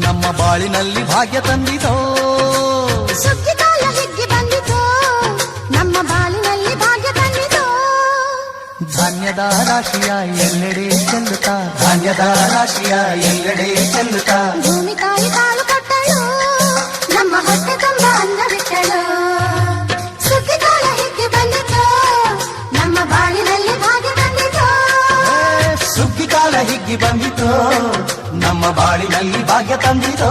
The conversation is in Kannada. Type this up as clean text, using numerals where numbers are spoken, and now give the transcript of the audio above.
ನಮ್ಮ ಬಾಳಿನಲ್ಲಿ ಭಾಗ್ಯ ತಂದಿತೋ. ಸುಗ್ಗಿಕಾಲ ಹಿಗ್ಗಿ ಬಂದಿತೋ, ನಮ್ಮ ಬಾಳಿನಲ್ಲಿ ಭಾಗ್ಯ ತಂದಿತೋ. ಧಾನ್ಯದ ರಾಶಿಯ ಎಲ್ಲೆಡೆ ಚೆಲ್ಲುತ್ತಾ, ಧಾನ್ಯದ ರಾಶಿಯ ಎಲ್ಲೆಡೆ ಚೆಲ್ಲುತ್ತಾ, ಭೂಮಿ ತಾಯಿ ಕಾಲು ಕೊಟ್ಟಳು, ನಮ್ಮ ಹೊಟ್ಟೆ ತುಂಬ ಅನ್ನ ಬಿಟ್ಟಳು. ಸುಗ್ಗಿಕಾಲ ಹಿಗ್ಗಿ ಬಂದಿತೋ, ನಮ್ಮ ಬಾಳಿನಲ್ಲಿ ಭಾಗ್ಯ ತಂದಿತೋ. ಸುಗ್ಗಿ ಕಾಲ ಹಿಗ್ಗಿ ಬಂದಿತೋ, ನಮ್ಮ ಬಾಳಿನಲ್ಲಿ ಭಾಗ್ಯ ತಂದಿತೋ.